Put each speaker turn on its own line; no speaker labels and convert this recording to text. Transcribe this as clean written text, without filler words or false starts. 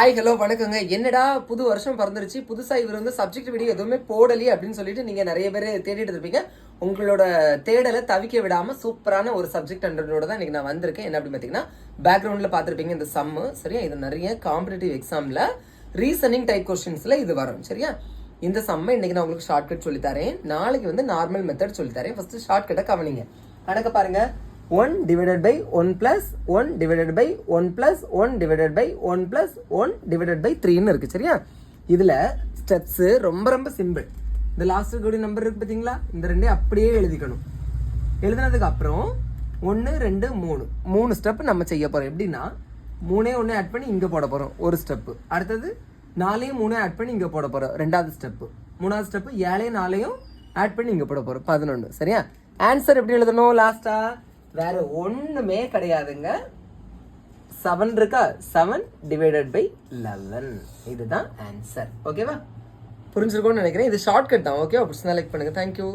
Hi hello வணக்கங்க. என்னடா புது வருஷம் பிறந்துருச்சு, புதுசா இவர் சப்ஜெக்ட் வீடியோ எதுவுமே போடலையே அப்படின்னு சொல்லிட்டு நீங்க நிறைய பேர் தேடிட்டு இருப்பீங்க. உங்களோட தேடலை தவிக்க விடாம சூப்பரான ஒரு சப்ஜெக்ட் அண்டரோட தான் இன்னைக்கு நான் வந்திருக்கேன். என்ன அப்படின்னு பாத்தீங்கன்னா, பேக்ரவுண்ட்ல பாத்திருப்பீங்க இந்த சம்மு, சரியா? இது நிறைய காம்படிட்டிவ் எக்ஸாம்ல ரீசனிங் டைப் கொஸ்டின்ஸ்ல இது வரும், சரியா? இந்த சம்மை இன்னைக்கு நான் உங்களுக்கு ஷார்ட்கட் சொல்லி தரேன். நாளைக்கு நார்மல் மெத்தட் சொல்லி தரேன். ஃபர்ஸ்ட் ஷார்ட்கட்டை கவனிங்க. கணக்க பாருங்க. 1 divided by 1 plus 1 divided by 1 plus 1 divided by 1 plus 1 divided by 3 இருக்கு, சரியா? இதுல ஸ்டெப்ஸ் ரொம்ப ரொம்ப சிம்பிள். இந்த லாஸ்ட் இருக்கக்கூடிய நம்பர் இருக்கு பாத்தீங்களா, இந்த ரெண்டையும் அப்படியே எழுதிக்கணும். எழுதுனதுக்கு அப்புறம் 1 2 3 ஸ்டெப் நம்ம செய்ய போறோம். எப்படின்னா 3 ஆட் பண்ணி இங்க போட போறோம் ஒரு ஸ்டெப். அடுத்தது 4 ஆட் பண்ணி இங்க போட போறோம் ரெண்டாவது ஸ்டெப். மூணாவது ஸ்டெப் 7 4 ஆட் பண்ணி இங்க போட போறோம் 11, சரியா? ஆன்சர் எப்படி எழுதணும்? லாஸ்டா வேற ஒண்ணுமே கிடையாதுங்க. 7 இருக்கா, 7 டிவைடட் பை 11, இதுதான் ஆன்சர். ஓகேவா? புரிஞ்சிருக்கும்னு நினைக்கிறேன். இது ஷார்ட்கட் தான். ஓகே, பிடிச்சா லைக் பண்ணுங்க. தேங்க்யூ.